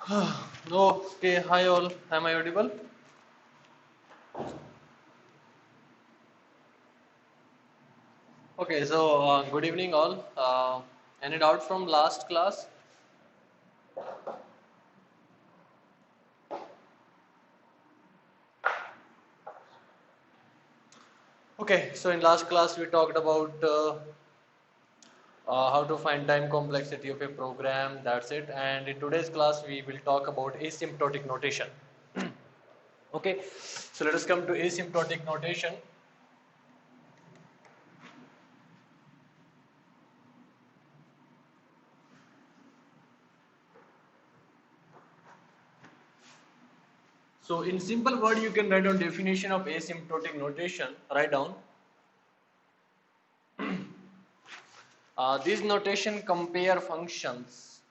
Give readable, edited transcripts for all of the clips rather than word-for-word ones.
Okay, hi all. Am I audible? Okay, so good evening all. Any doubt from last class? Okay, so in last class we talked about how to find time complexity of a program. That's it. And in today's class we will talk about asymptotic notation. Okay, so let us come to asymptotic notation. So in simple word, you can write down definition of asymptotic notation. Write down. These notation compare functions.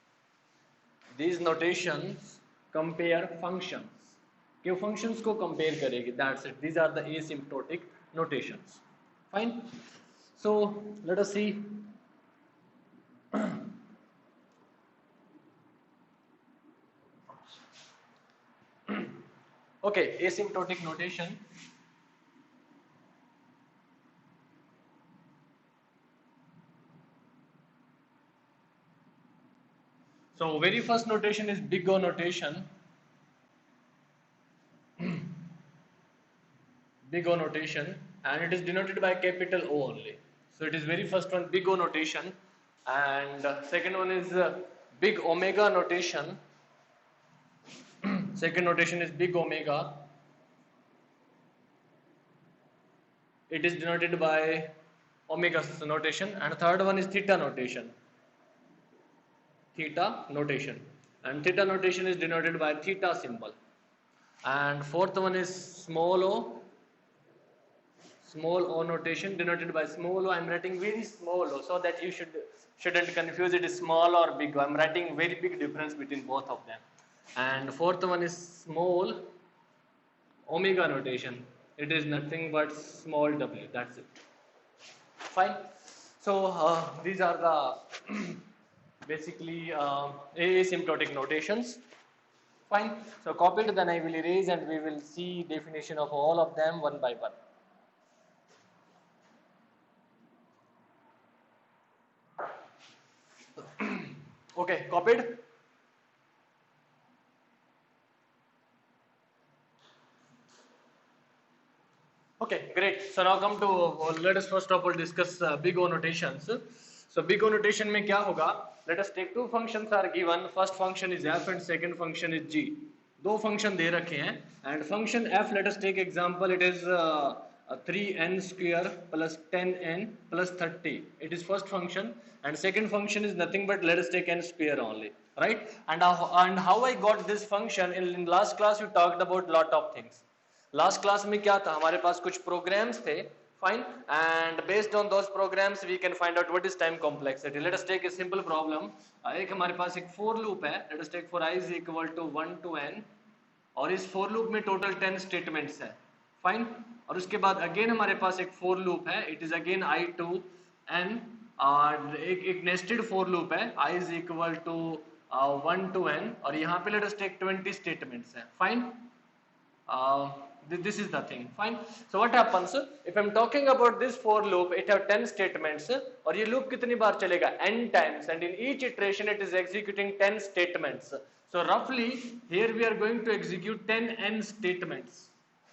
These notations compare functions. कि functions को compare करेगी. That's it. These are the asymptotic notations. Fine. So let us see. Okay, asymptotic notation. So very first notation is big O notation. Big O notation, and it is denoted by capital O only. So it is very first one big O notation, and second one is big omega notation. Second notation is big omega. It is denoted by omega notation, and third one is theta notation. Theta notation, and theta notation is denoted by theta symbol. And fourth one is small o notation denoted by small o. I'm writing very small o so that you shouldn't confuse it small or big o. I'm writing very big difference between both of them. And fourth one is small omega notation. It is nothing but small w. That's it. Fine. So these are the basically asymptotic notations. Fine. So copy it, then I will erase and we will see definition of all of them one by one. Okay, copied. Okay, great. So now come to let us first of all discuss big O notations. So big O notation में क्या होगा? Let us take two functions are given. First function is f and second function is g. दो function दे रखे हैं and function f let us take example it is 3n square plus 10n plus 30. It is first function and second function is nothing but let us take n square only, right? And how I got this function in last class we talked about lot of things. Last class में क्या था हमारे पास कुछ programs थे fine and based on those programs we can find out what is time complexity let us take a simple problem एक हमारे पास एक फॉर लूप है let us take for i is equal to 1 to n और इस for loop में total 10 statements है fine और उसके बाद अगेन हमारे पास एक फॉर लूप है it is again i to n और एक नेस्टेड फॉर लूप है i is equal to 1 to n और यहाँ पे लेट अस टेक 20 स्टेटमेंट्स है fine this is the thing fine so what happens if I'm talking about this for loop it have 10 statements और ये loop कितनी बार चलेगा n times and in each iteration it is executing 10 statements so roughly here we are going to execute 10 n statements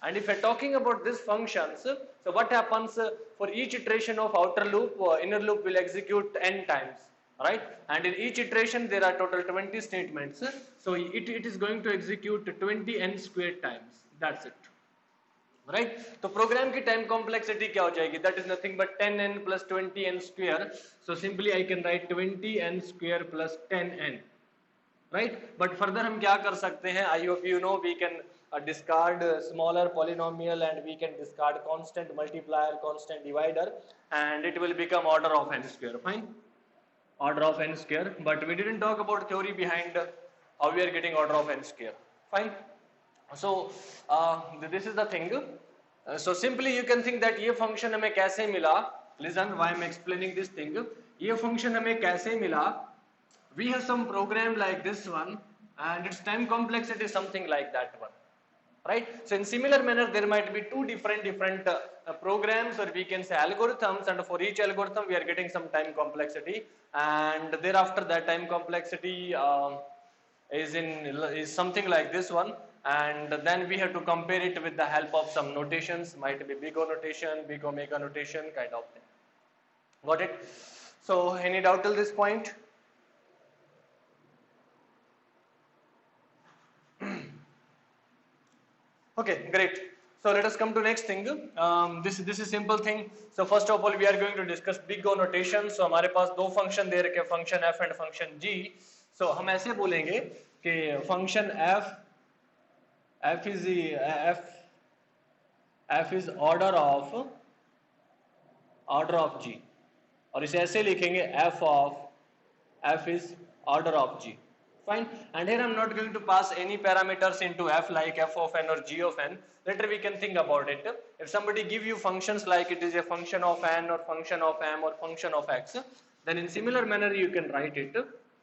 and if we're talking about this functions so what happens for each iteration of outer loop inner loop will execute n times right and in each iteration there are total 20 statements so it is going to execute 20 n squared times that's it right तो programme की time complexity क्या हो जाएगी that is nothing but 10n plus 20n square so simply I can write 20n square plus 10n right but further हम क्या कर सकते हैं I hope you know we can discard smaller polynomial and we can discard constant multiplier constant divider and it will become order of n square fine order of n square but we didn't talk about theory behind how we are getting order of n square fine so this is the thing so simply you can think that ये function हमें कैसे मिला listen why I'm explaining this thing ये function हमें कैसे मिला we have some program like this one and its time complexity is something like that one, right? So in similar manner, there might be two different programs, or we can say algorithms, and for each algorithm we are getting some time complexity, and thereafter that time complexity is something like this one, and then we have to compare it with the help of some notations, might be big O notation, big omega notation kind of thing. Got it? So any doubt till this point? Okay, great. So let us come to next thing. This is simple thing. So first of all, we are going to discuss big O notation. So हमारे पास दो function दे रखे हैं, function f and function g. So हम ऐसे बोलेंगे कि function f is order of g, और इसे ऐसे लिखेंगे f is order of g. Fine. And here I'm not going to pass any parameters into f like f of n or g of n. Later we can think about it. If somebody give you functions like it is a function of n or function of m or function of x, then in similar manner you can write it.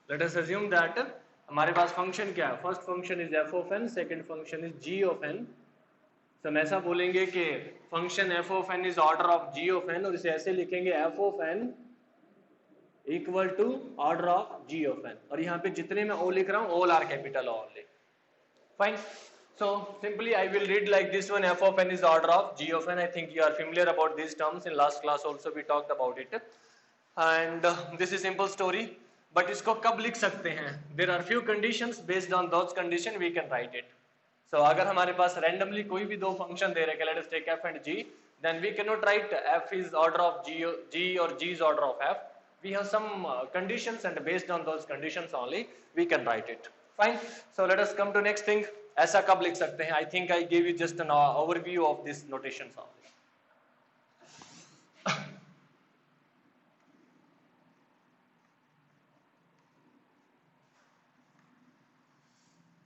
Let us assume that हमारे पास function क्या है? First function is f of n, second function is g of n. So हम ऐसा बोलेंगे कि function f of n is order of g of n, और इसे ऐसे लिखेंगे f of n equal to order of g of n, और यहाँ पे जितने मैं o लिख रहा हूँ all are capital only. Fine. So simply I will read like this one, f of n is order of g of n. I think you are familiar about these terms. In last class also we talked about it, and this is simple story. But इसको कब लिख सकते हैं? There are few conditions. Based on those conditions we can write it. So अगर हमारे पास randomly कोई भी दो function दे रखे, let us take f and g, then we cannot write f is order of g or g is order of f. We have some conditions, and based on those conditions only we can write it. Fine. So let us come to next thing. ऐसा कब लिख सकते हैं? I think I gave you just an overview of these notations only.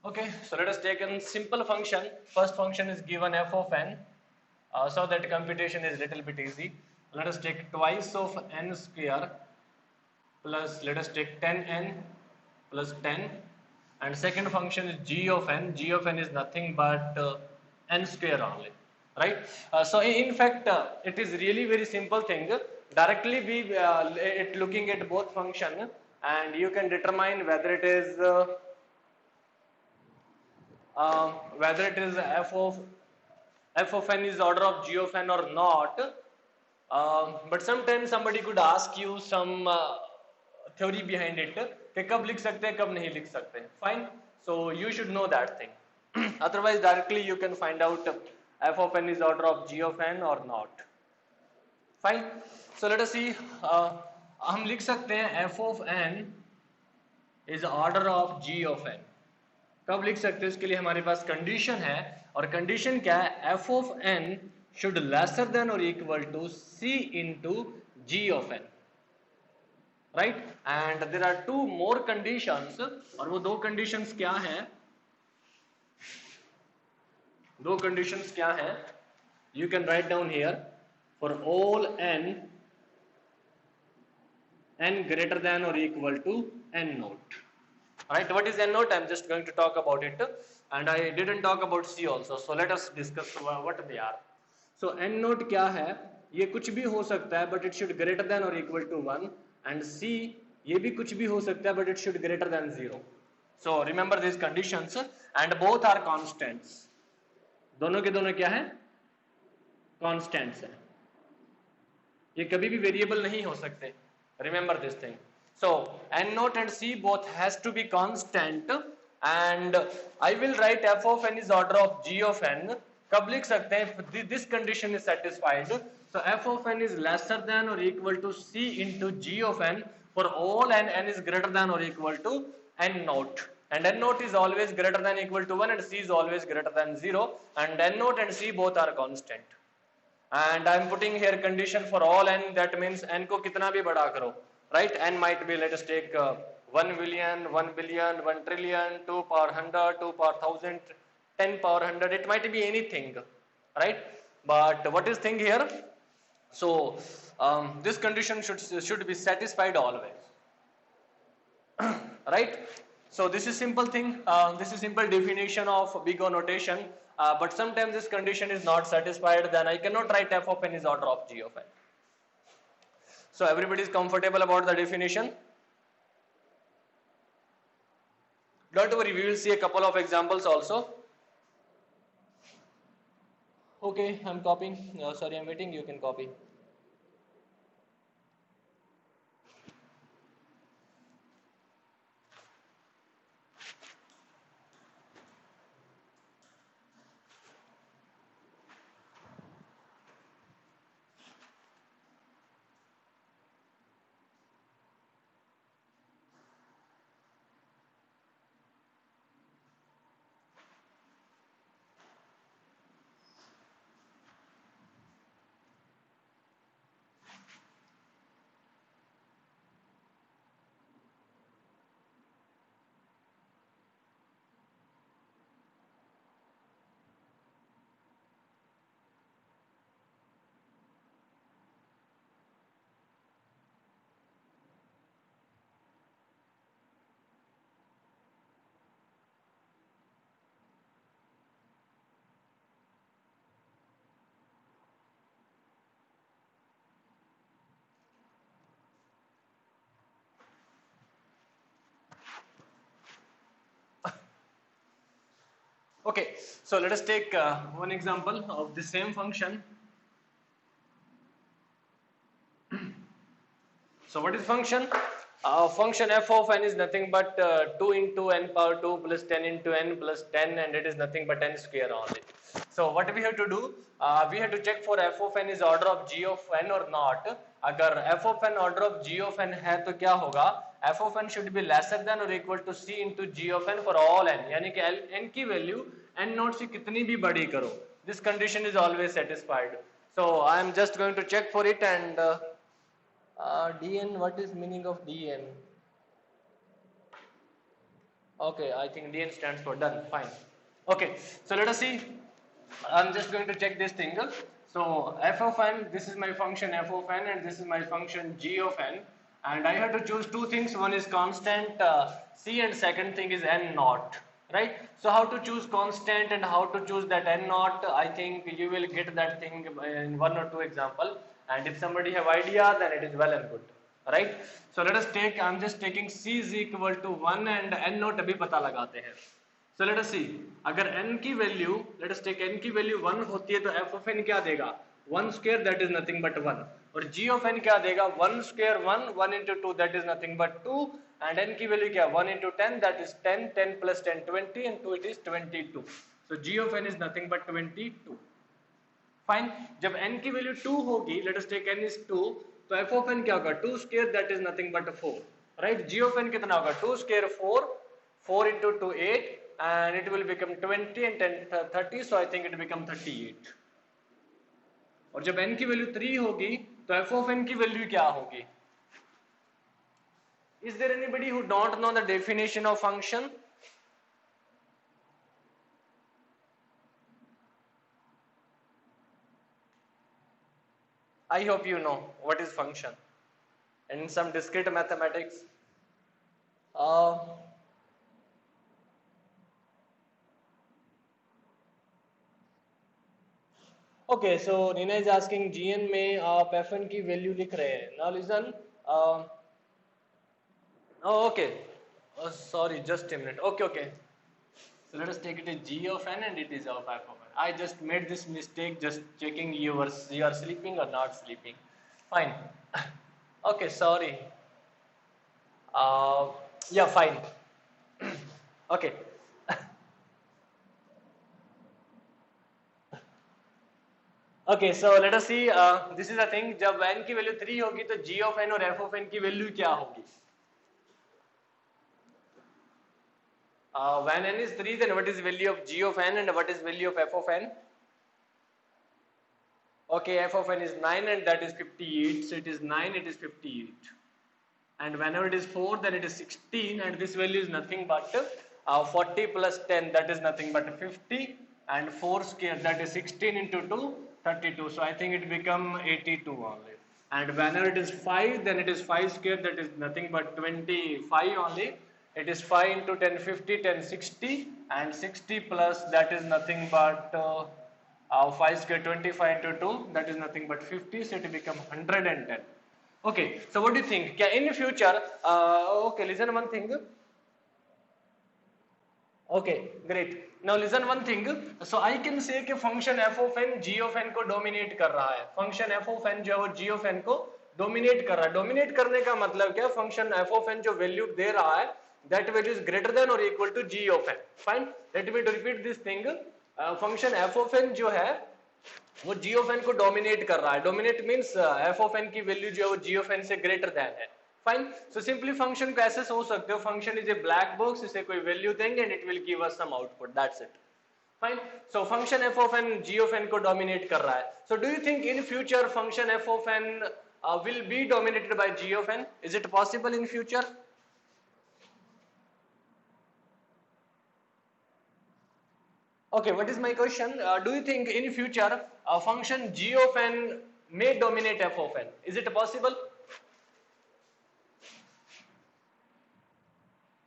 Okay, so let us take a simple function. First function is given f of n, so that computation is little bit easy. Let us take twice of n square plus, let us take 10n plus 10, and second function is g of n. G of n is nothing but n square only, right? So in fact it is really very simple thing. Directly we looking at both function, and you can determine whether it is f of n is order of g of n or not. But sometimes somebody could ask you some theory behind it कि कब लिख सकते हैं, कब नहीं लिख सकते हैं. Fine. So you should know that thing. Otherwise directly you can find out f of n is order of g of n or not. Fine. So let us see. हम लिख सकते हैं f of n is order of g of n. कब लिख सकते हैं? इसके लिए हमारे पास कंडीशन है, और कंडीशन क्या है? f of n should lesser than or equal to c into g of n, right? And there are two more conditions, और वो दो conditions क्या हैं? दो conditions क्या हैं? You can write down here. For all n greater than or equal to n naught. Right? What is n naught? I'm just going to talk about it, and I didn't talk about c also. So let us discuss what they are. So n naught क्या है? ये कुछ भी हो सकता है, but it should greater than or equal to 1, and c ये भी कुछ भी हो सकता है, but it should greater than 0. So remember these conditions, and both are constants. दोनों के दोनों क्या है? Constants हैं. ये कभी भी वेरिएबल नहीं हो सकते. Remember this thing. So n naught and c both has to be constant, and I will write f of n is order of g of n. कब लिख सकते हैं? This condition is satisfied. So f of n is lesser than or equal to c into g of n for all n is greater than or equal to n naught. And n naught is always greater than or equal to 1, and c is always greater than 0. And n naught and c both are constant. And I am putting here condition for all n. That means n को कितना भी बड़ा करो, right? N might be, let us take 1 billion, 1 billion, 1 trillion, 2 power 100, 2 power 1000, 10 power 100. It might be anything, right? But what is thing here? So this condition should be satisfied always, right? So this is simple thing, this is simple definition of big O notation, but sometimes this condition is not satisfied, then I cannot write f of n is order of g of n. So everybody is comfortable about the definition? Don't worry, we will see a couple of examples also. Okay, I'm copying. Sorry, I'm waiting. You can copy. Okay, so let us take one example of the same function. So what is function? Function f of n is nothing but 2 into n power 2 plus 10 into n plus 10, and it is nothing but n square only. So what we have to do? We have to check for f of n is order of g of n or not. अगर f of n order of g of n है तो क्या होगा? f of n should be lesser than or equal to c into g of n for all n. यानी कि n की value n not से कितनी भी बड़ी करो. This condition is always satisfied. So I am just going to check for it, and dn, what is meaning of dn? Okay, I think dn stands for done. Fine. Okay, so let us see. I'm just going to check this thing. So f of n, this is my function f of n, and this is my function g of n, and I have to choose two things. One is constant c, and second thing is n naught, right? So how to choose constant and how to choose that n naught, I think you will get that thing in one or two example, and if somebody have idea, then it is well and good, right? So let us take, I'm just taking c is equal to 1 and n naught अभी पता लगाते हैं. So let us see, अगर n की value, let us take n की value 1 होती है तो f of n क्या देगा? 1 square, that is nothing but 1. और g of n क्या देगा? 1 square 1, 1 into 2, that is nothing but 2, and n की वैल्यू क्या? 1 into 10, that is 10, 10 plus 10, 20, and 2 it is 22. So g of n is nothing but 22. Fine. जब n की value 2 होगी, let us take n is 2, तो f of n क्या होगा? 2 square, that is nothing but 4. Right? G of n कितना होगा? 2 square 4, 4 into 2 8, and it will become 20 and 10 30, so I think it become 38. और जब n की value 3 होगी तो f of n की वैल्यू क्या होगी? Is there anybody who don't know the definition of function? I hope you know what is function. And in some discrete mathematics, okay, so Nina is asking gn में आप fn की value लिख रहे हैं. Now listen. Oh, okay. Oh, sorry, just a minute. Okay, okay. So let us take it as g of n, and it is of f of n. I just made this mistake, just checking you are sleeping or not sleeping. Fine. Okay, sorry. Yeah, fine. Okay. Okay, so let us see. This is the thing. जब n की value 3 होगी तो g of n और f of n की value क्या होगी? When n is 3, then what is value of g of n and what is value of f of n? Okay, f of n is 9 and that is 58. So it is 9, it is 58. And whenever it is 4, then it is 16, and this value is nothing but 40 plus 10, that is nothing but 50, and 4 square, that is 16 into 2, 32. So I think it become 82 only. And whenever it is 5, then it is 5 square, that is nothing but 25 only. It is 5 into 10 50, 10 60, and 60 plus that is nothing but 5 square 25 into 2, that is nothing but 50, so it become 110. Okay, so what do you think? In future, okay, listen one thing. Okay, great. Now listen one thing. So I can say कि function f of n g of n को dominate कर रहा है. Function f of n जो है वो g of n को dominate कर रहा है. Dominate करने का मतलब क्या? Function f of n जो value दे रहा है, that value is greater than or equal to g of n. Fine. Let me repeat this thing. Function f of n जो है वो g of n को dominate कर रहा है. Dominate means f of n की value जो है वो g of n से greater than है. फाइन. सो सिंपली फंक्शन को ऐसे सोच सकते हो, function is a black box, इसे कोई वैल्यू देंगे and it will give us some output, that's it. Fine. So function F of N G of N को डोमिनेट कर रहा है. So do you think in future function F of N will be dominated by G of N? Is it possible in future? Okay, what is my question? Do you think in future a function g of n may dominate f of n? Is it possible?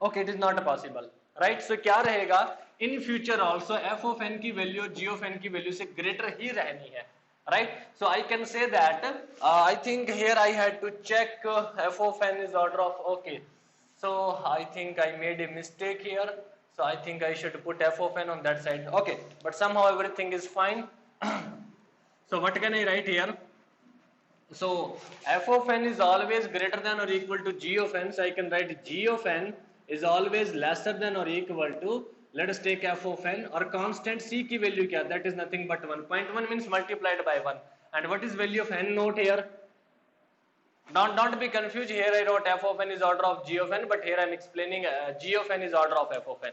Okay, it is not possible, right? So क्या रहेगा? In future also f of n की value g of n की value से greater ही रहनी है, right? So I can say that I think here I had to check f of n is order of, okay. So I think I made a mistake here. So I think I should put f of n on that side. Okay, but somehow everything is fine. So what can I write here? So f of n is always greater than or equal to g of n. So I can write g of n is always lesser than or equal to, let us take f of n, or constant c की value क्या? That is nothing but 1. 0.1 means multiplied by 1. And what is value of n note here? Don't be confused. Here I wrote f of n is order of g of n, but here I am explaining g of n is order of f of n.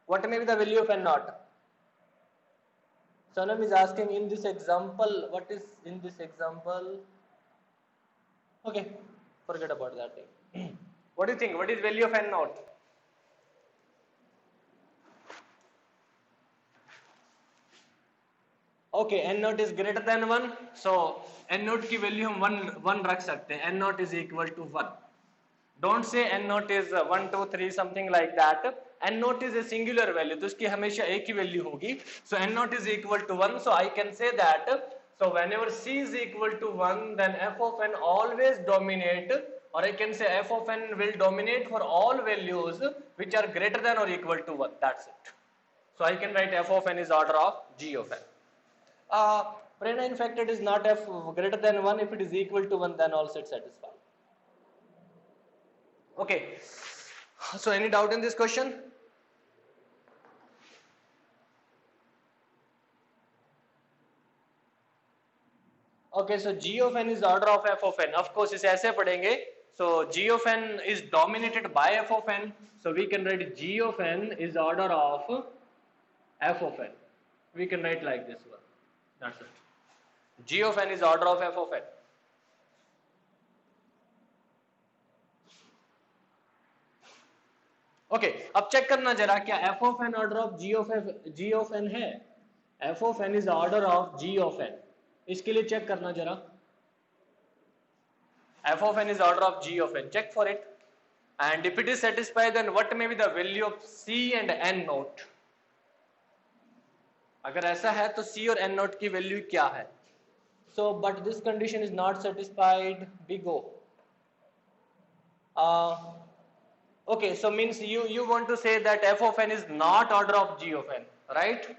What may be the value of n naught? Sonam is asking in this example, what is in this example? Okay, forget about that thing. What do you think? What is value of n naught? Okay, n naught is greater than 1. So n naught की value हम 1 रख सकते हैं. n naught is equal to 1. Don't say n naught is 1 2 3 something like that. n naught is a singular value, तो इसकी हमेशा एक ही value होगी. So n naught is equal to 1. So I can say that, so whenever c is equal to 1, then f of n always dominate, or I can say f of n will dominate for all values which are greater than or equal to 1. That's it. So I can write f of n is order of g of n. Prerna, in fact, it is not f greater than 1. If it is equal to 1, then also it satisfies. Okay. So any doubt in this question? Okay, so g of n is order of f of n. Of course, इसे ऐसे पढ़ेंगे. So g of n is dominated by f of n. So we can write g of n is order of f of n. We can write like this one. That's it. G of n is order of f of n. Okay, अब check करना जरा, क्या f of n order of g of n है? f of n is order of g of n. इसके लिए check करना जरा. f of n is order of g of n. Check for it. And if it is satisfied, then what may be the value of c and n naught? अगर ऐसा है तो c और n naught की value क्या है? So, but this condition is not satisfied. We go. Okay, so means you want to say that f of n is not order of g of n, right?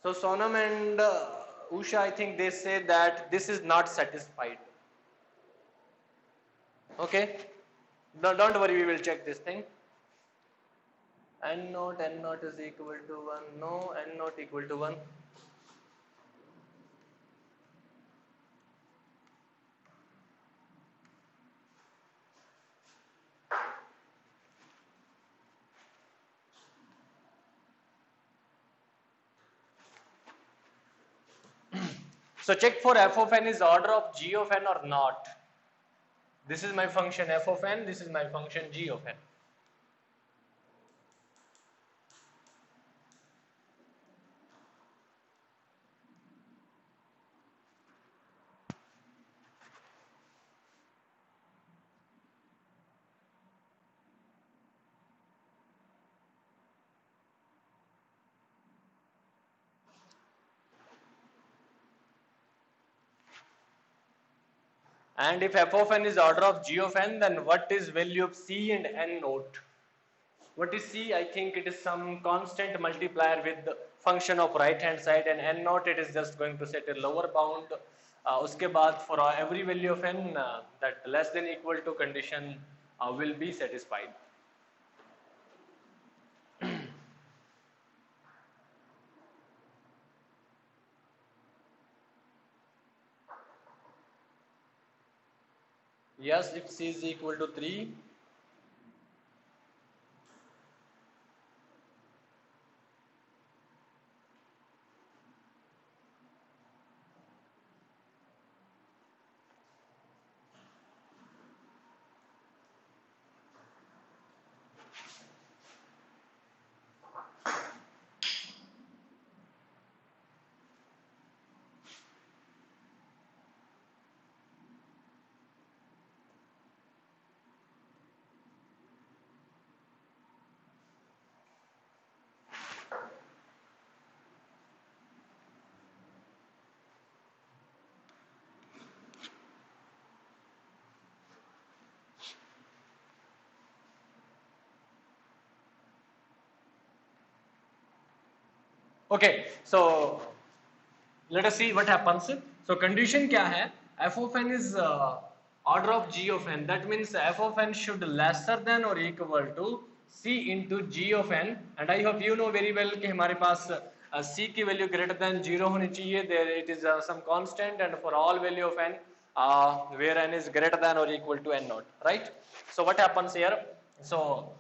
So Sonam and Usha, I think they say that this is not satisfied. Okay, don't worry, we will check this thing. N naught is equal to 1. No, n naught equal to 1. So check for f of n is order of g of n or not. This is my function f of n, this is my function g of n. And if f of n is order of g of n, then what is value of c and n naught? What is c? I think it is some constant multiplier with the function of right hand side, and n naught it is just going to set a lower bound. उसके बाद for every value of n that less than equal to condition will be satisfied. Yes, if c is equal to 3. Okay, so let us see what happens. So condition क्या है? F of n is order of g of n. That means f of n should lesser than or equal to c into g of n. And I hope you know very well कि हमारे पास c की value greater than 0 होनी चाहिए. There it is some constant, and for all value of n where n is greater than or equal to n naught, right? So what happens here? So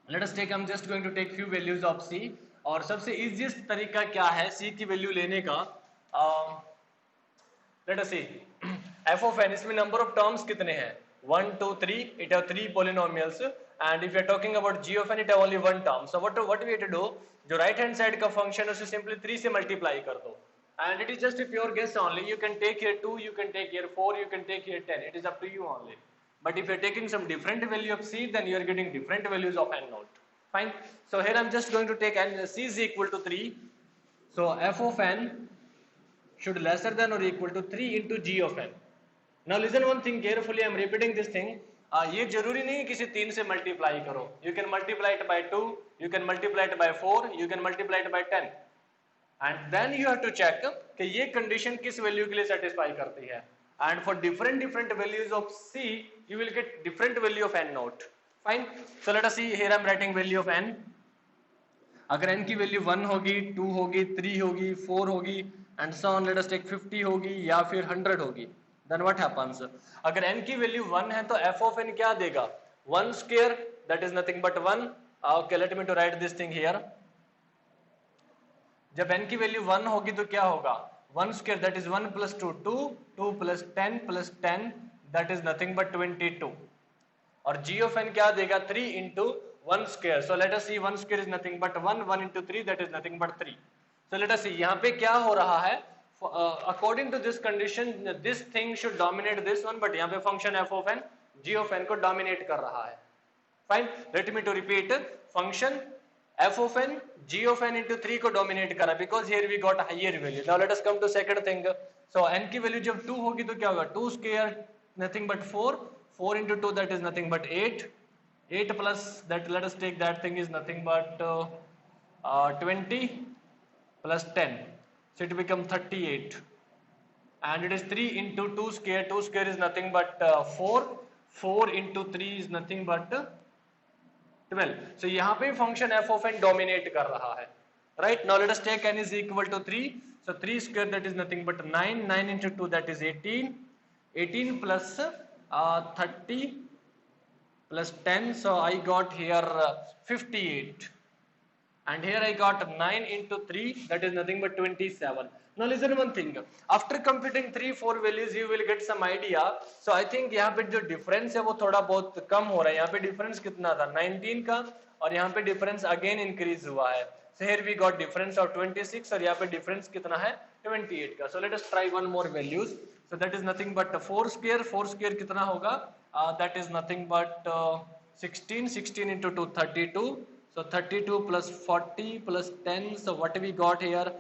let us take, I'm just going to take few values of c. और सबसे easiest तरीका क्या है c की value लेने का? Let us see. f of n, इसमें number of terms कितने हैं? 1 2 3. It have 3 polynomials, and if you are talking about g of n, it have only one term. So what we have to do? जो right hand side का function है उसे simply 3 से multiply कर दो. And it is just a pure guess only. You can take here 2, you can take here 4, you can take here 10. It is up to you only. But if you are taking some different value of c, then you are getting different values of n naught. Fine. So here I'm just going to take n, c is equal to 3. So f of n should lesser than or equal to 3 into g of n. Now listen one thing carefully. I'm repeating this thing. ये जरूरी नहीं है किसी 3 से multiply करो. You can multiply it by 2, you can multiply it by 4, you can multiply it by 10. And then you have to check कि ये condition किस value के लिए satisfy करती है. And for different values of c, you will get different value of n naught. Fine. So let us see. Here I am writing value of n. अगर n की value 1 होगी, 2 होगी, 3 होगी, 4 होगी, and so on, let us take 50 होगी या फिर 100 होगी, then what happens? अगर n की वैल्यू 1 है तो f of n क्या देगा? 1 square, that is nothing but 1. Okay, let me to write this thing here. जब n की वैल्यू 1 होगी तो क्या होगा? 1 square, that is 1 plus 2, 2, 2 plus 10, that is nothing but 22. और g of n क्या देगा? 3 into 1 square. So let us see, 1 square is nothing but 1, 1 into 3, that is nothing but 3. So let us see, यहाँ पे क्या हो रहा है? According to this condition, this thing should dominate this one, but यहाँ पे function f of n, g of n को dominate कर रहा है. Fine. Let me to repeat. Function f of n, g of n into 3 को dominate कर रहा है, because here we got a higher value. Now let us come to second thing. So n की value जब 2 होगी तो क्या होगा? 2 square nothing but 4, 4 into 2, that is nothing but 8. 8 plus that, let us take that thing, is nothing but 20 plus 10. So it becomes 38. And it is 3 into 2 square. 2 square is nothing but 4. 4 into 3 is nothing but 12. So यहाँ पे function f of n dominate कर रहा है. Right? Now let us take n is equal to 3. So 3 square, that is nothing but 9. 9 into 2, that is 18. 18 plus 30 plus 10. So I got here 58. And here I got 9 into 3, that is nothing but 27. Now listen one thing. After computing 3-4 values, you will get some idea. So I think यहाँ पे जो difference है वो थोड़ा बहुत कम हो रहा है. यहाँ पे difference कितना था? 19 का, और यहाँ पे difference again increase हुआ है. So here we got difference of 26, और यहाँ पे difference कितना है? 28 का. So let us try one more values. So that is nothing but 4 square. 4 square कितना होगा? That is nothing but 16. 16 into 2, 32. So 32 plus 40 plus 10. So what we got here?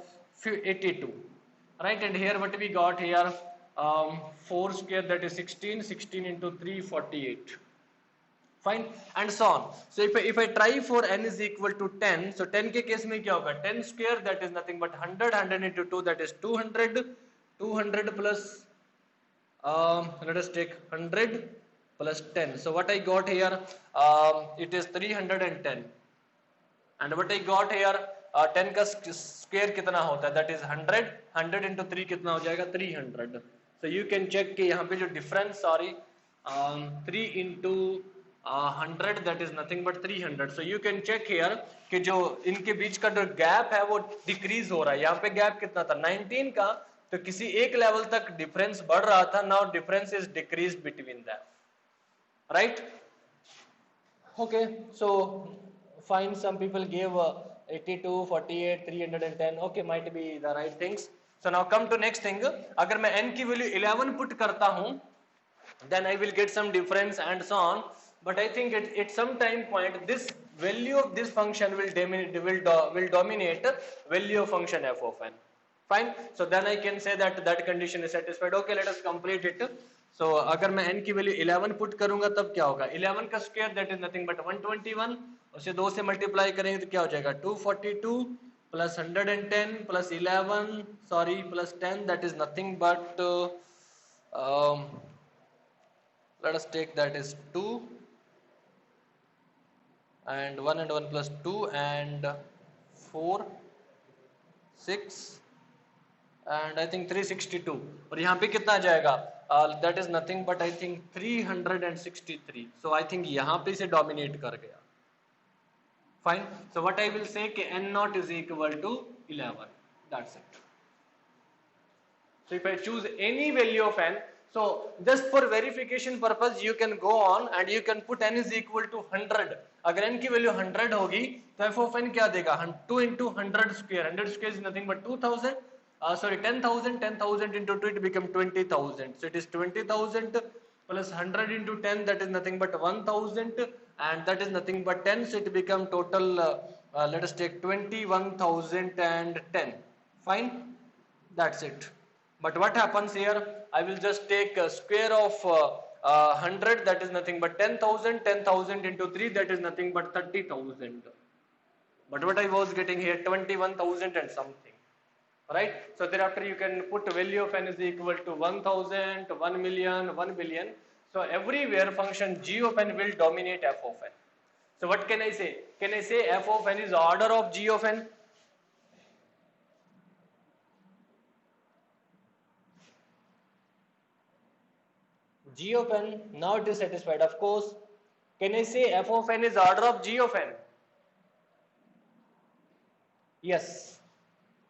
82. Right? And here what we got here? 4 square, that is 16, 16 into 3, 48. Fine, and so on. So if I try for n is equal to 10, so 10 के case में क्या होगा, 10 square that is nothing but 100, 100 into 2 that is 200, 200 plus let us take 100 plus 10. So what I got here, it is 310. And what I got here, 10 का square कितना होता है, that is 100, 100 into 3 कितना हो जाएगा, 300. So you can check कि यहाँ पे जो difference, sorry, 3 into 100 that is nothing but 300. So you can check here कि जो इनके बीच का जो gap है वो decrease हो रहा है. यहाँ पे gap कितना था, 19 का, तो किसी एक level तक difference बढ़ रहा था. Now difference is decreased between them, right? Okay, so fine, some people gave 82, 48, 310. Okay, might be the right things. So now come to next thing. अगर मैं n की value 11 put करता हूँ, then I will get some difference and so on. But I think at some time point, this value of this function will dominate value of function f of n. Fine. So then I can say that that condition is satisfied. Okay, let us complete it. So अगर मैं n की value 11 put करूंगा तब क्या होगा, 11 का square that is nothing but 121, उसे 2 से multiply करेंगे तो क्या हो जाएगा, 242 plus 110 plus 11, sorry, plus 10, that is nothing but let us take that is 2 and 1 plus 2 and 4, 6 and I think 362. और यहाँ पे कितना आ जाएगा, that is nothing but I think 363. So I think यहाँ पे इसे dominate कर गया. Fine. So what I will say कि n naught is equal to 11. That's it. So if I choose any value of n, so just for verification purpose you can go on and you can put n is equal to 100. अगर n की value 100 होगी तो f of n क्या देगा, 2 into 100 square. 100 square is nothing but 2000. Sorry, 10,000. 10,000 into 2 it become 20,000. So it is 20,000 plus 100 into 10, that is nothing but 1,000, and that is nothing but 10. So it become total. Let us take 21,010. Fine, that's it. But what happens here, I will just take a square of 100, that is nothing but 10,000. 10,000 into 3, that is nothing but 30,000. But what I was getting here, 21,000 and something. Right? So thereafter you can put value of n is equal to 1,000, 1 million, 1 billion. So everywhere function g of n will dominate f of n. So what can I say? Can I say f of n is order of g of n? G of n, now it is satisfied, of course. Can I say f of n is order of g of n? Yes.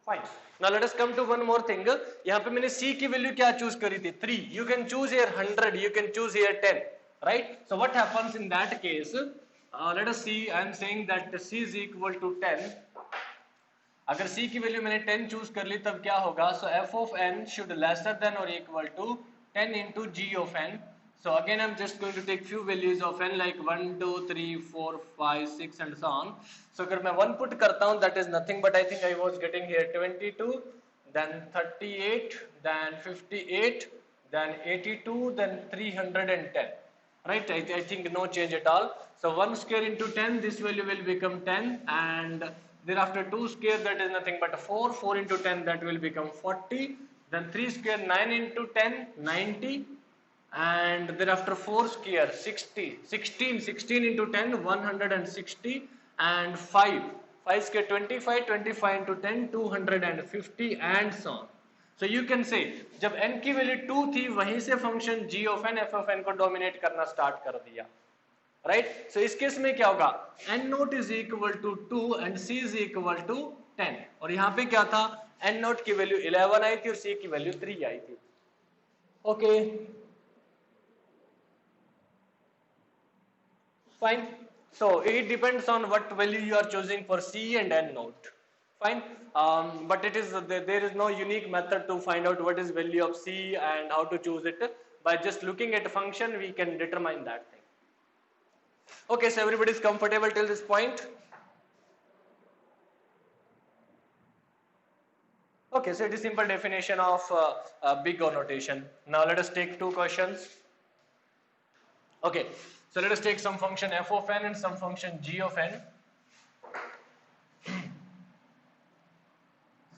Fine. Now let us come to one more thing. यहाँ पे मैंने c की value क्या choose करी थी, 3. You can choose here 100, you can choose here 10, right? So what happens in that case? Let us see. I am saying that c is equal to 10. अगर c की value मैंने 10 choose कर ली तब क्या होगा? So f of n should lesser than or equal to 10 into g of n. So again I'm just going to take few values of n like 1, 2, 3, 4, 5, 6 and so on. So अगर मैं 1 put करता हूँ, that is nothing but I think I was getting here 22, then 38, then 58, then 82, then 310. Right? I think no change at all. So 1 square into 10, this value will become 10, and thereafter 2 square, that is nothing but 4. 4 into 10, that will become 40. Then 3 square, 9 into 10, 90. And thereafter 4 square, 60. 16 into 10, 160. And 5 square, 25. 25 into 10, 250 and so on. So you can say जब n की value 2 थी वहीं से function g of n f of n को dominate करना start कर दिया, right? सो इस केस में क्या होगा, n naught is equal to 2 and c is equal to 10. और यहाँ पे क्या था, n नोट की वैल्यू 11 आई थी और c की वैल्यू 3 आई थी. Okay, fine. So it depends on what value you are choosing for c and n note. Fine. But it is there is no unique method to find out what is value of c and how to choose it. By just looking at a function we can determine that thing. Okay, so everybody is comfortable till this point? Okay, so it is simple definition of big O notation. Now let us take two questions. Okay, so let us take some function f of n and some function g of n.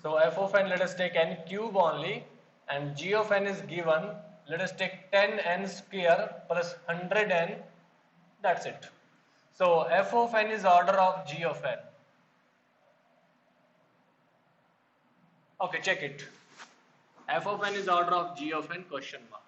So f of n, let us take n cube only, and g of n is given. Let us take 10n square plus 100n. That's it. So f of n is order of g of n. Okay, check it. F of n is order of g of n, question mark.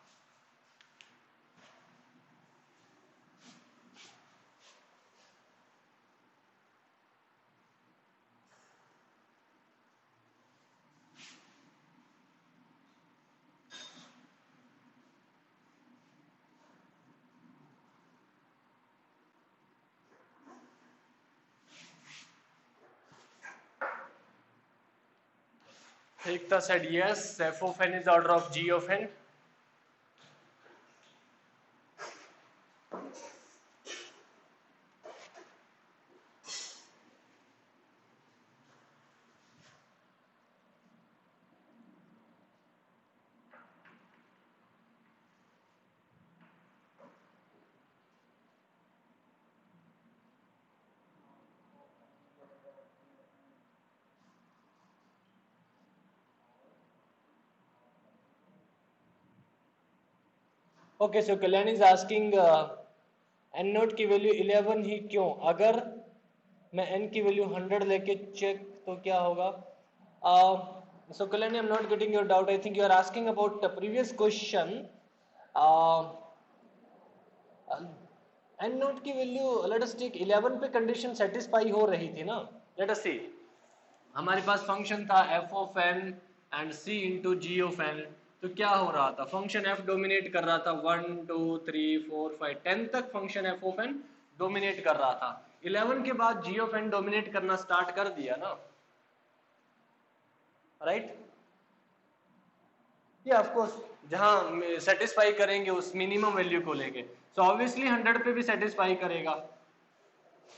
Ekta said yes, f of n is order of g of n. Okay, so Kalyan is asking n naught की value 11 ही क्यों? अगर मैं n की value 100 लेके check तो क्या होगा? So Kalyan, I'm not getting your doubt. I think you are asking about the previous question. n naught की वैल्यू let us take 11 पे कंडीशन सेटिस्फाई हो रही थी ना? Let us see. हमारे पास फंक्शन था f of n and c into G of n. तो क्या हो रहा था? फंक्शन f डोमिनेट कर रहा था 1 2 3 4 5 10 तक function f of n dominate कर रहा था. 11 के बाद g of n डोमिनेट करना स्टार्ट कर दिया ना, राइट? या ऑफ कोर्स जहां सेटिस्फाई करेंगे उस मिनिमम वैल्यू को लेके, सो ऑब्वियसली 100 पे भी सेटिस्फाई करेगा.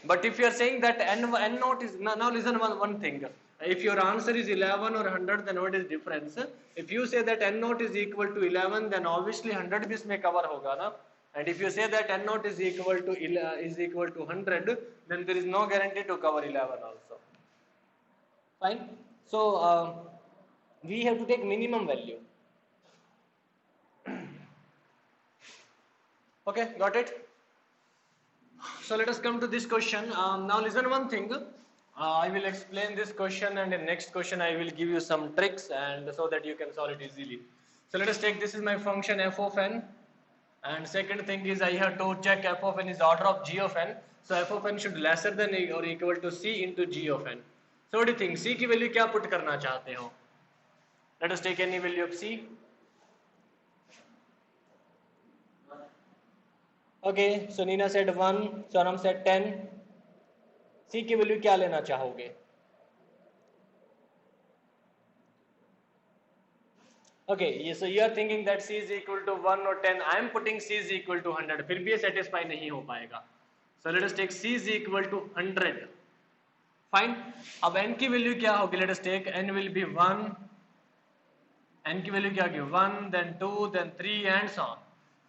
But if you are saying that n naught is, now listen one thing. If your answer is 11 or 100, then what is difference? If you say that n naught is equal to 11, then obviously 100 भी इसमें cover होगा ना. And if you say that n naught is equal to 100, then there is no guarantee to cover 11 also. Fine. So we have to take minimum value. Okay, got it? So let us come to this question. Now listen one thing. I will explain this question, and in next question I will give you some tricks and so that you can solve it easily. So let us take, this is my function f of n, and second thing is I have to check f of n is order of g of n. So f of n should lesser than or equal to c into g of n. So what do you think? C की value क्या put करना चाहते हो? Let us take any value of c. Okay, so Nina said 1, Sonam said 10. C की value क्या लेना चाहोगे? Okay, so you are thinking that C is equal to 1 or 10. I am putting C is equal to 100. फिर भी ये satisfy नहीं हो पाएगा. So let us take C is equal to 100. Fine. अब n की वैल्यू क्या होगी? Let us take n will be 1. n की वैल्यू क्या होगी? 1, then 2, then 3 and so on.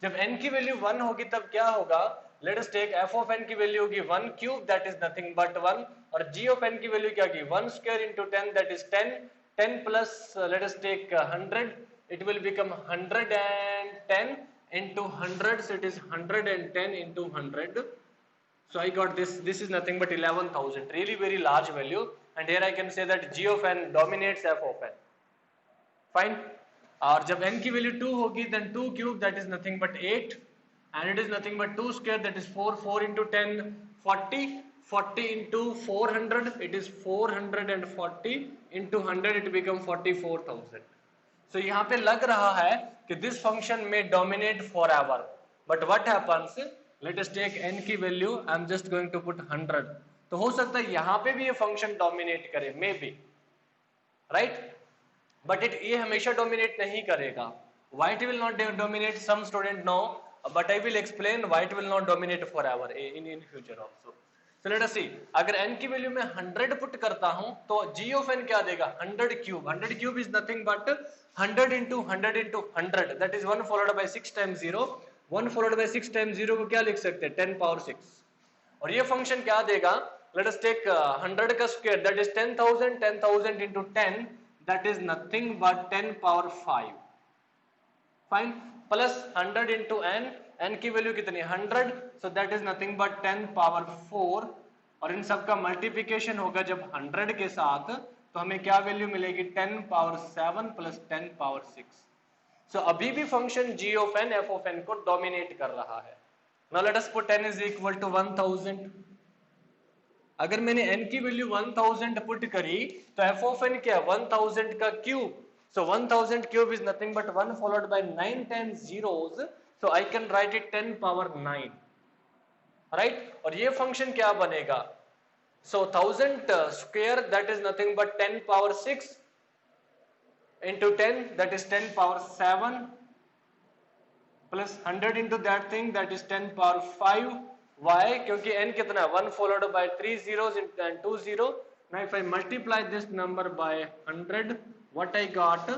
जब n की वैल्यू 1 होगी तब क्या होगा? Let us take f of n की वैल्यू होगी 1 cube, that is nothing but 1, और g of n की वैल्यू क्या होगी? 1 square into 10, that is 10. 10 plus let us take 100, it will become 110 into 100, so it is 110 into 100. So I got this. This is nothing but 11,000. Really very large value, and here I can say that g of n dominates f of n. Fine. और जब n की value 2 होगी, then 2 cube, that is nothing but 8, and it is nothing but 2 square, that is 4. 4 into 10, 40. 40 into 400, it is 440 into 100, it become 44,000. So यहाँ पे लग रहा है कि this function may dominate forever. But what happens? Let us take n की value, I am just going to put 100. तो हो सकता है यहाँ पे भी ये function dominate करे, maybe, right? But ये हमेशा dominate नहीं करेगा. Why it will not dominate? Some student know, but I will explain why it will not dominate forever in future also. So let us see, अगर n की value में 100 put करता हूं तो g of n क्या देगा 100 cube. 100 cube is nothing but 100 into 100 into 100, that is 1 followed by 6 times 0. 1 followed by 6 times 0 को क्या लिख सकते हैं 10 power 6. और ये फंक्शन क्या देगा, let us take 100 का square, that is 10,000. 10,000 into 10, that is nothing but 10 power 5. Fine, plus 100 into n, n की वैल्यू कितनी 100, so that is nothing but 10 power 4. और इन सब का मल्टीप्लिकेशन होगा जब 100 के साथ, तो हमें क्या वैल्यू मिलेगी 10 power 7 plus 10 power 6. सो अभी भी function g of n f of n को डोमिनेट कर रहा है. Now let us put n is equal to 1000. अगर मैंने n की वैल्यू 1000 पुट करी तो f of n क्या 1000 का cube. So 1000 cube is nothing but 1 followed by 9 times zeros. So I can write it 10 power 9. Right? और ये function क्या बनेगा? So 1000 square, that is nothing but 10 power 6 into 10, that is 10 power 7 plus 100 into that thing, that is 10 power 5. Why? क्योंकि n कितना 1 followed by 3 zeros and 2 zero. Now if I multiply this number by 100, what I got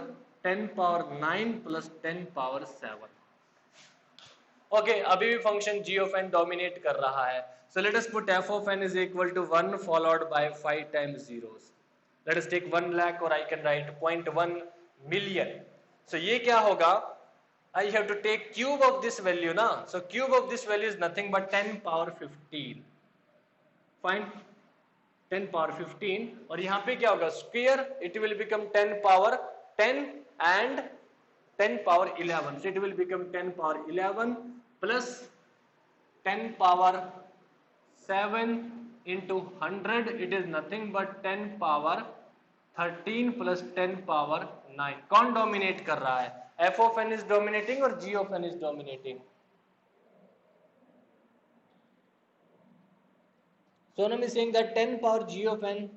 10 power 9 plus 10 power 7. Okay, अभी भी function g of n dominate कर रहा है. So let us put f of n is equal to 1 followed by 5 times zeros. Let us take 1 lakh or I can write 0.1 million. So ये क्या होगा? I have to take cube of this value ना. So cube of this value is nothing but 10 power 15. Fine. 10 power 15. और यहाँ पे क्या होगा square, it will become 10 power 10 and 10 power 11. So it will become 10 power 11 plus 10 power 7 into 100. It is nothing but 10 power 13 plus 10 power 9. कौन dominate कर रहा है? f of n is dominating और g of n is dominating. So now I'm saying that 10 power g of n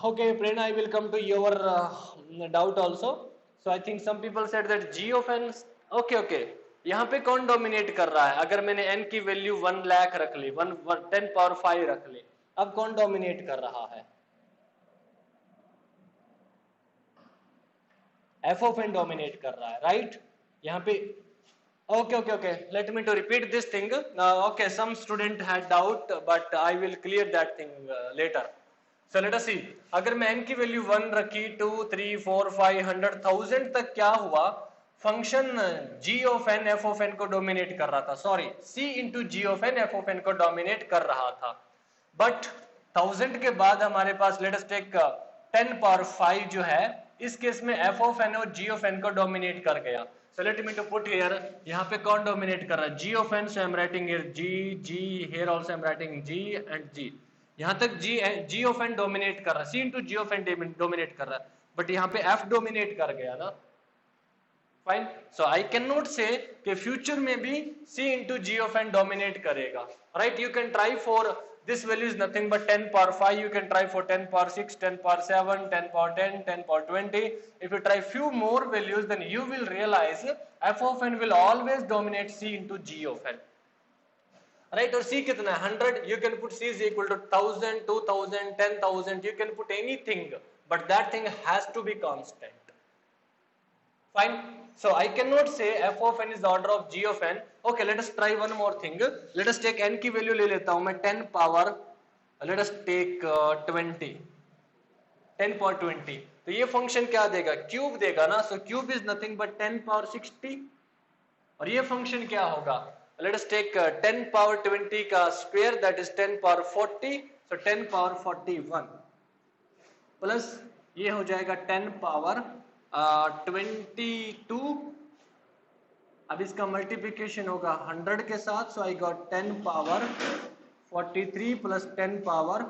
okay, Prerna, I will come to your doubt also. So I think some people said that g of n, okay, यहाँ पे कौन dominate कर रहा है? अगर मैंने n की value 1 lakh रख ली, 10 पावर 5 रख ली, अब कौन डोमिनेट कर रहा है? f of n डोमिनेट कर रहा है, राइट? यहाँ पे okay, let me to repeat this thing. Okay, some student had doubt, but I will clear that thing later. So let us see, अगर मैं n की वैल्यू 1 रखी, 2 3 4 5 100 1000 तक क्या हुआ? Function g of n f of n को dominate कर रहा था. Sorry, c into g of n f of n को डोमिनेट कर रहा था. बट 1000 के बाद हमारे पास लेट अस टेक 10 पावर 5 जो है, इस केस में f of n और g of n को डोमिनेट कर गया. So let me to put here, यहाँ पे कौन डोमिनेट कर रहा है? g of n, so I am writing here g, here also I am writing g and g. यहाँ तक g of n डोमिनेट कर रहा है, c into g of n dominate कर रहा है, बट यहाँ पे f डोमिनेट कर गया ना. Fine, so I can not से कि फ्यूचर में भी c into g of n dominate करेगा, right? You can try for this value is nothing but 10 power 5. You can try for 10 power 6, 10 power 7, 10 power 10, 10 power 20. If you try few more values, then you will realize f of n will always dominate c into g of n. Right? और c कितना है? 100. You can put c is equal to 1000, 2000, 10,000. You can put anything, but that thing has to be constant. Fine. So I cannot say f of n is the order of g of n. Okay, let us try one more thing. Let us take n की value ले लेता हूं मैं 10 power, let us take 20, 10 power 20. तो ये function क्या देगा? Cube देगा ना. सो cube is nothing but 10 power 60. और ये फंक्शन क्या होगा? Let us take 10 पावर 20 का square, that is 10 power 40. So 10 power 41 plus ये हो जाएगा 10 पावर 22. अब इसका मल्टीप्लिकेशन होगा 100 के साथ. So I got 10 power 43 plus 10 power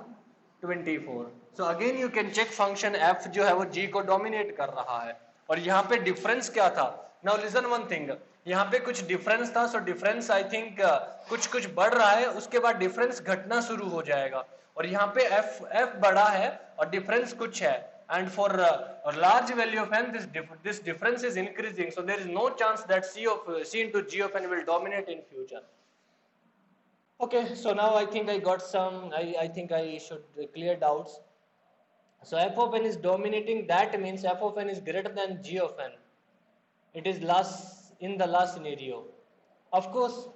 24. So again you can check function f जो है वो g को डोमिनेट कर रहा है. और यहाँ पे डिफरेंस क्या था? नाउ लिसन वन थिंग, यहाँ पे कुछ डिफरेंस था. सो डिफरेंस आई थिंक कुछ बढ़ रहा है, उसके बाद डिफरेंस घटना शुरू हो जाएगा. और यहाँ पे f बड़ा है और डिफरेंस कुछ है. and for a large value of n, this difference is increasing, so there is no chance that c into g of n will dominate in future. Okay, so now I think I got some, I think I should clear doubts. So f of n is dominating, that means f of n is greater than g of n. It is last in the last scenario. Of course.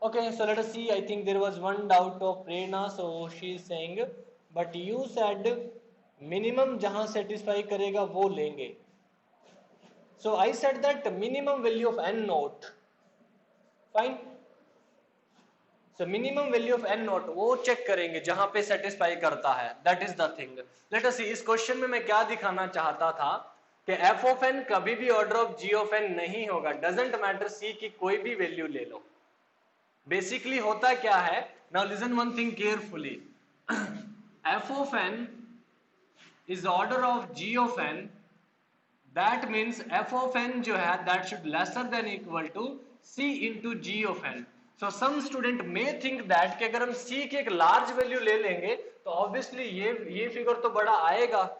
Okay, so let us see. I think there was one doubt of Prerna, so she is saying, but you said minimum जहाँ satisfy करेगा वो लेंगे. So I said that minimum value of n naught. Fine. So minimum value of n naught वो check करेंगे जहाँ पे satisfy करता है. That is the thing. Let us see. इस question में मैं क्या दिखाना चाहता था कि f of n कभी भी order of g of n नहीं होगा. Doesn't matter c की कोई भी value ले लो. Basically होता क्या है? Now listen one thing carefully. f of n is order of g of n. That means f of n जो है that should lesser than equal to c into g of n. So some student may think that कि अगर हम c की एक large value ले लेंगे तो obviously ये figure तो बड़ा आएगा.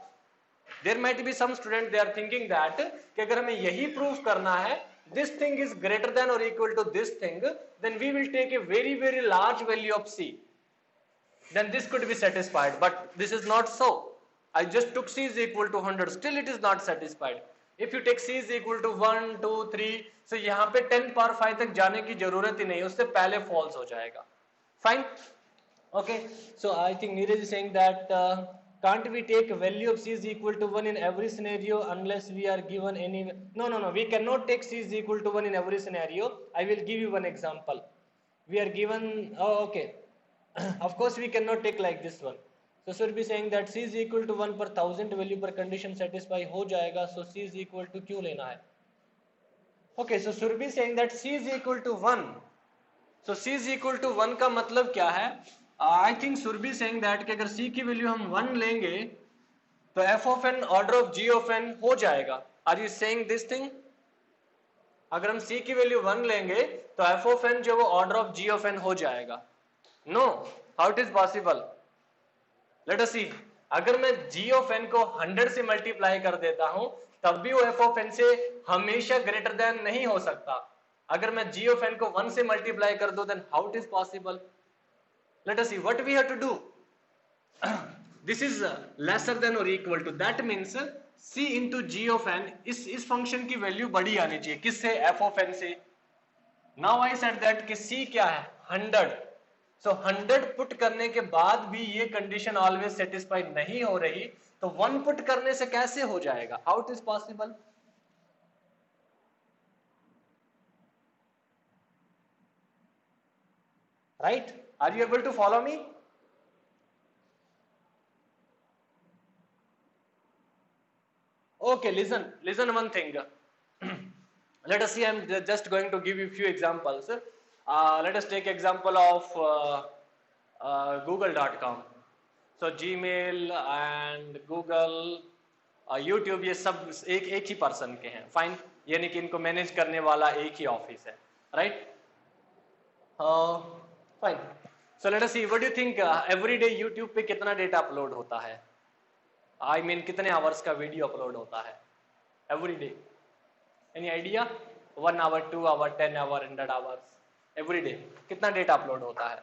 There might be some student they are thinking that कि अगर हमें यही proof करना है this thing is greater than or equal to this thing, then we will take a very very large value of c. Then this could be satisfied, but this is not so. I just took c is equal to 100, still it is not satisfied. If you take c is equal to 1, 2, 3, so यहाँ पे 10 power 5 तक जाने की जरूरत ही नहीं, उससे पहले false हो जाएगा. Fine. Okay. So I think Neeraj is saying that can't we take value of c is equal to 1 in every scenario unless we are given any. No, we cannot take c is equal to 1 in every scenario. I will give you one example. We are given, okay. Of course we cannot take like this one. So sir be saying that c is equal to 1 per 1000 value per condition satisfy हो जाएगा, so c is equal to क्यों लेना है? Okay, so Surbi saying that c is equal to 1. So c is equal to 1 का मतलब क्या है? I think Surbi saying that कि अगर c की वैल्यू हम 1 लेंगे तो f of n order of g of n हो जाएगा. Are you saying this thing? अगर हम c की वैल्यू 1 लेंगे तो f of n जो वो order of g of n हो जाएगा. No, how it is possible? Let us see. अगर मैं g of n को 100 से मल्टीप्लाई कर देता हूं तब भी वो f of n से हमेशा ग्रेटर देन नहीं हो सकता. अगर मैं g of n को 1 से मल्टीप्लाई कर दूं then how it is possible? Let us see what we have to do. This is lesser than or equal to, that means c into g of n, इस function की value बड़ी आनी चाहिए. किससे? f of n से. Now I said that कि c क्या है? 100. So 100 पुट करने के बाद भी ये कंडीशन ऑलवेज सेटिस्फाई नहीं हो रही, तो 1 पुट करने से कैसे हो जाएगा? How it is possible? Right? Are you able to follow me? Okay, listen one thing. Let us see, I'm just going to give you few examples. Let us take example of google.com. So Gmail and Google, YouTube, ये सब एक ही person के हैं. Fine, यानी कि इनको manage करने वाला एक ही ऑफिस है. Right? Fine. So let us see, what do you think every day YouTube पे कितना डेटा अपलोड होता है? आई मीन कितने आवर्स का वीडियो अपलोड होता है every day? Any idea? 1 hour, 2 hour, 10 hour, 100 hours every day कितना डेटा अपलोड होता है?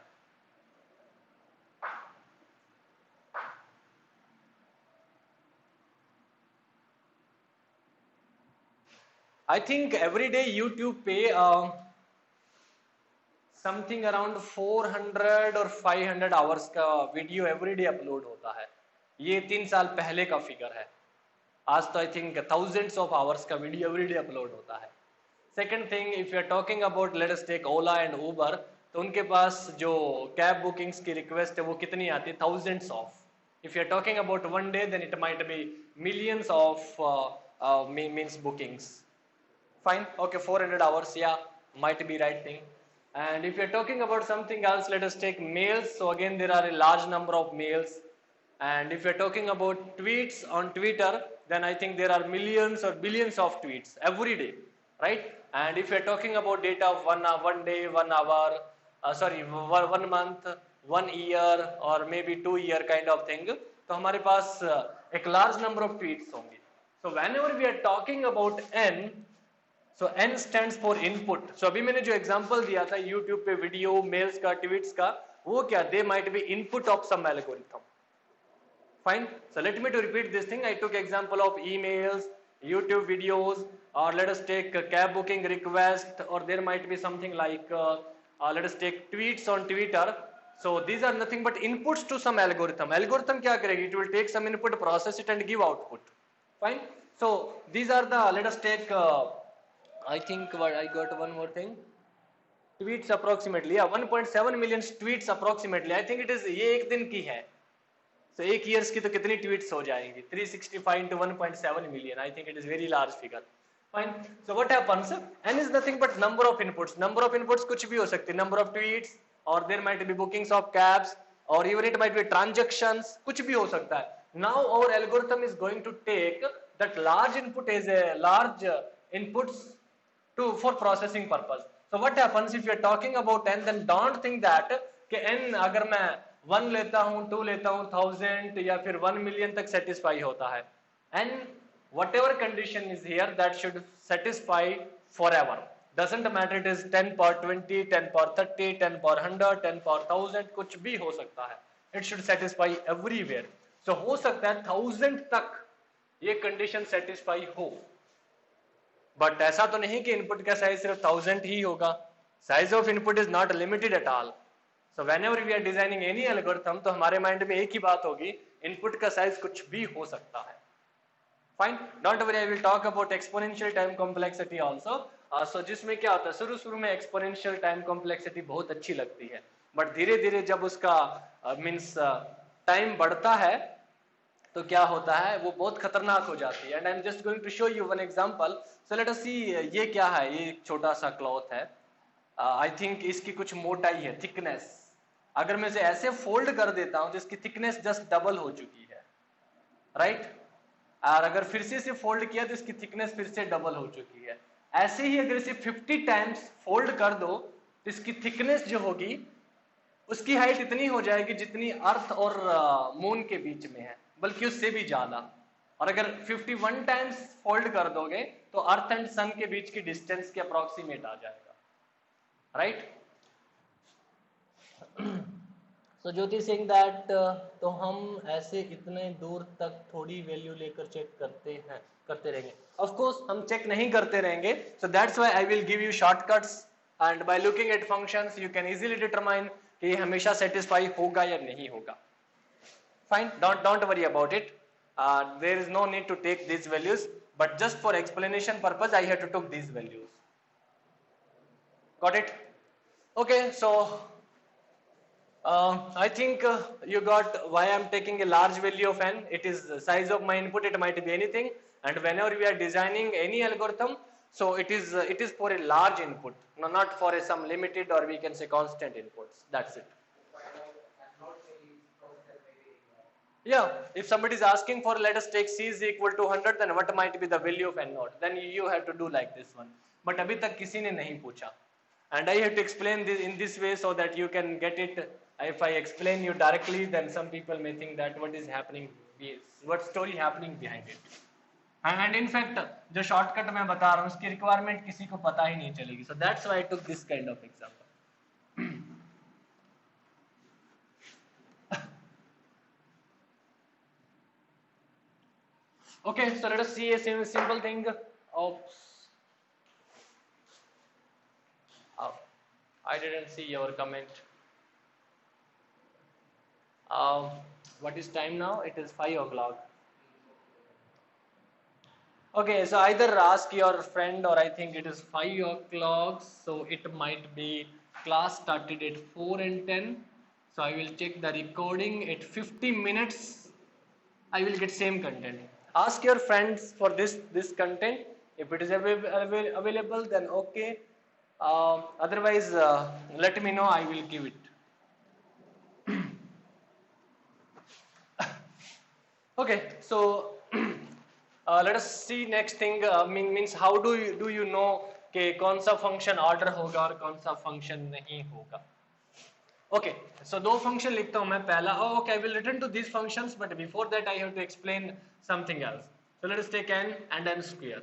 I think every day YouTube पे समथिंग अराउंड 400 और 500 आवर्स का वीडियो एवरी डे अपलोड होता है. ये 3 साल पहले का फिगर है. आज तो I think thousands of hours का वीडियो एवरी डे अपलोड होता है. Second thing, if you are talking about let us take Ola and Uber, तो उनके पास जो कैब बुकिंग्स की रिक्वेस्ट है वो कितनी आती है? Thousands of. If you are talking about one day then it might be millions of means bookings. Fine, okay, 400 hours, yeah, might be right thing. And if you're talking about something else, let us take mails. So again, there are a large number of mails. And if you're talking about tweets on Twitter, then I think there are millions or billions of tweets every day, right? And if you're talking about data of one day, 1 hour, 1 month, 1 year, or maybe 2 year kind of thing, तो हमारे पास एक large number of tweets होंगे. So whenever we are talking about n, so n stands for input. So अभी मैंने जो example दिया था यूट्यूब पे वीडियो, मेल्स का, ट्वीट्स का, वो क्या, they might be input of some algorithm. Fine. So let me to repeat this thing. I took example of emails, YouTube videos, or let us take a cab booking request, or there might be something like let us take tweets on Twitter. So these are nothing but inputs to some algorithm. Algorithm क्या करेगी? It will take some input, process it, and give output. Fine. So these are the, let us take. I think what I got one more thing. Tweets approximately. Yeah, 1.7 million tweets approximately. I think it is ये एक दिन की है. So एक years की तो कितनी tweets हो जाएंगी? 365 into 1.7 million. I think it is very large figure. Fine. So what happens? N is nothing but number of inputs. Number of inputs कुछ भी हो सकती है. Number of tweets, or there might be bookings of cabs, or even it might be transactions. कुछ भी हो सकता है. Now our algorithm is going to take that large input as a large inputs for processing purpose. So what happens if you are talking about n, then don't think that कि n अगर मैं 1 लेता हूं, 2 लेता हूं, 1000 या फिर 1 million तक सेटिस्फाई होता है. And whatever condition is here, that should satisfy forever. Doesn't matter it is 10 power 20, 10 power 30, 10 power 100, 10 power 1000, कुछ भी हो सकता है. It should satisfy everywhere. So हो सकता है 1000 तक ये condition satisfy हो. But ऐसा तो नहीं कि इनपुट का साइज सिर्फ 1000 ही होगा. Size of input is not limited at all. So whenever we are designing any algorithm, तो हमारे माइंड में एक ही बात होगी, इनपुट का साइज कुछ भी हो सकता है. Fine. Don't worry, I will talk about exponential time complexity also. So जिसमें क्या होता है, शुरू में exponential time complexity बहुत अच्छी लगती है, बट धीरे धीरे जब उसका मीन्स टाइम बढ़ता है तो क्या होता है, वो बहुत खतरनाक हो जाती है. And I am just going to show you one example. So let us see, ये क्या है, ये एक छोटा सा क्लॉथ है. आई थिंक इसकी कुछ मोटाई है, थिकनेस. अगर मैं इसे ऐसे फोल्ड कर देता हूं तो इसकी थिकनेस जस्ट डबल हो चुकी है, राइट? और अगर फिर से इसे फोल्ड किया तो इसकी थिकनेस फिर से डबल हो चुकी है. ऐसे ही अगर इसे 50 टाइम्स फोल्ड कर दो तो इसकी थिकनेस जो होगी उसकी हाइट इतनी हो जाएगी जितनी अर्थ और मून के बीच में है, बल्कि उससे भी ज्यादा. और अगर 51 टाइम्स फोल्ड कर दोगे तो अर्थ एंड सन के बीच की डिस्टेंस के अप्रोक्सीमेट आ जाएगा, right? So Jyoti Singh that, तो हम ऐसे इतने दूर तक थोड़ी वैल्यू लेकर चेक करते रहेंगे. ऑफ कोर्स हम चेक नहीं करते रहेंगे. So that's why I will give you shortcuts, and by looking at functions you can easily determine कि ये हमेशा सेटिस्फाई होगा या नहीं होगा. Fine, don't worry about it. There is no need to take these values, but just for explanation purpose I have to took these values. Got it? Okay, so I think you got why I am taking a large value of n. It is the size of my input, it might be anything, and whenever we are designing any algorithm, so it is for a large input, not for some limited or we can say constant inputs. That's it. Yeah, if somebody is asking for, let us take c is equal to 100, then what might be the value of n naught? Then you have to do like this one. But अभी तक किसी ने नहीं पूछा, and I have to explain this in this way so that you can get it. If I explain you directly, then some people may think that what is happening, what story happening behind it. And in fact, जो shortcut मैं बता रहा हूँ उसकी requirement किसी को पता ही नहीं चलेगी. So that's why I took this kind of example. Okay, so let us see a simple thing. I didn't see your comment. What is time now? It is 5 o'clock. Okay, so either ask your friend, or I think it is 5 o'clock, so it might be class started at 4 and 10. So I will check the recording at 50 minutes. I will get same content. Ask your friends for this content. If it is available, then okay. Otherwise, let me know. I will give it. Okay, so let us see next thing. Means how do you know कि कौन सा function order होगा और कौन सा function नहीं होगा? Okay, so दो फंक्शन लिखता हूं मैं. पहला, okay, I will return to these functions, but before that I have to explain something else. So let us take n and n square.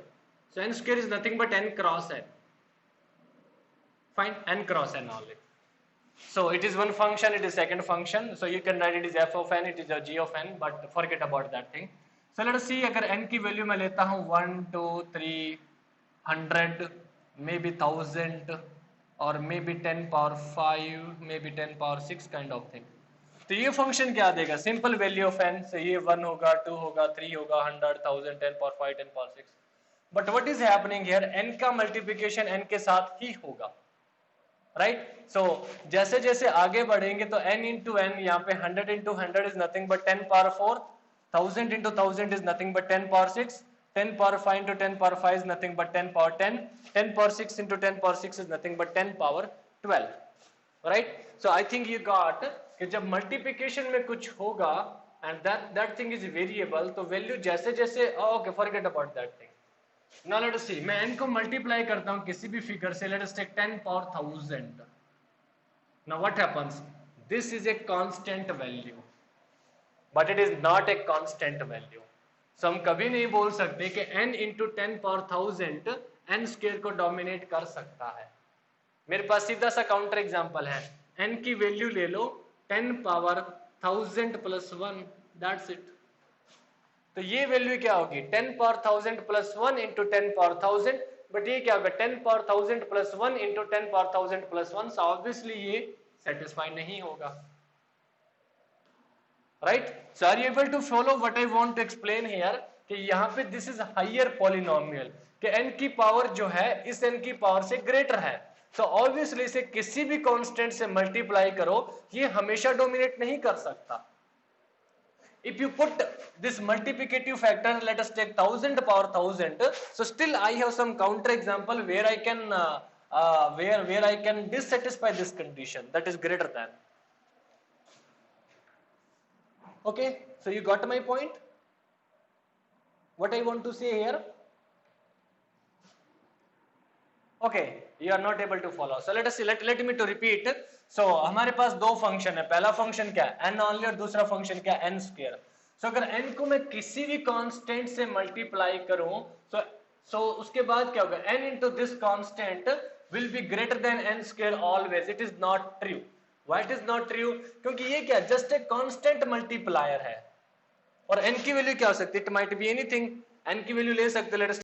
So n square is nothing but n cross n. Fine, n cross n only. So it is one function, it is second function. So you can write it is f of n, it is a g of n, but forget about that thing. So let us see, अगर n की value मैं लेता हूँ 1 2 3 100, maybe 1000, और maybe 10 power 5, maybe 10 power 6 kind of thing. तो ये function क्या देगा? Simple value of n. से ये 1 होगा, 2 होगा, 3 होगा, 100, 1000, 10 power 5, 10 power 6. But what is happening here? n का मल्टीप्लिकेशन n के साथ ही होगा, राइट? सो जैसे जैसे आगे बढ़ेंगे तो n इंटू n, यहाँ पे 100 into 100 is nothing but 10 power 4, 1000 into 1000 is nothing but 10 power 6, 10 power 5 into 10 power 5 is nothing but 10 power 10, 10 power 6 into 10 power 6 is nothing but 10 power 12, right? So I think you got कि जब multiplication में कुछ होगा and that thing is variable, तो value जैसे जैसे, okay forget about that thing. Now let us see, मैं n को मल्टीप्लाई करता हूं किसी भी फिगर से. Let us take 10 power 1000. Now what happens? This is a constant value, but it is not a constant value. So हम कभी नहीं बोल सकते कि n into 10 power 1000 n square को डोमिनेट कर सकता है. मेरे पास सीधा सा काउंटर एग्जांपल है. n की वैल्यू ले लो 10 पावर 1000 प्लस 1, दैट्स इट. तो ये वैल्यू क्या होगी? 10 power 1000 plus 1 into 10 power 1000. But ये क्या होगा? 10 power 1000 plus 1 into 10 power 1000 plus 1. So obviously ये सेटिस्फाई नहीं होगा, right? So are you able to follow what I want to explain here? कि यहाँ पे दिस इज हायर पॉलिनोमियल, कि n की पावर जो है इस n की पावर से ग्रेटर है. सो ऑब्वियसली इसे किसी भी कांस्टेंट से मल्टीप्लाई करो, ये हमेशा डोमिनेट नहीं कर सकता. If you put this multiplicative factor, let us take 1000 power 1000. So still I have some counter example where I can where I can dissatisfy this condition, that is greater than. Okay, so you got my point? What I want to say here? Okay, you are not able to follow. So let us see. Let me to repeat. So हमारे पास दो function है. पहला function क्या है? n only, और दूसरा function क्या है? n square. So अगर n को मैं किसी भी कांस्टेंट से मल्टीप्लाई करूं, so उसके बाद क्या होगा? n into this constant will be greater than n square always. It is not true. Why it is not true? क्योंकि ये क्या? Just a constant multiplier है. और n की वैल्यू क्या हो सकती है? It might be anything. n की वैल्यू ले सकते. Let us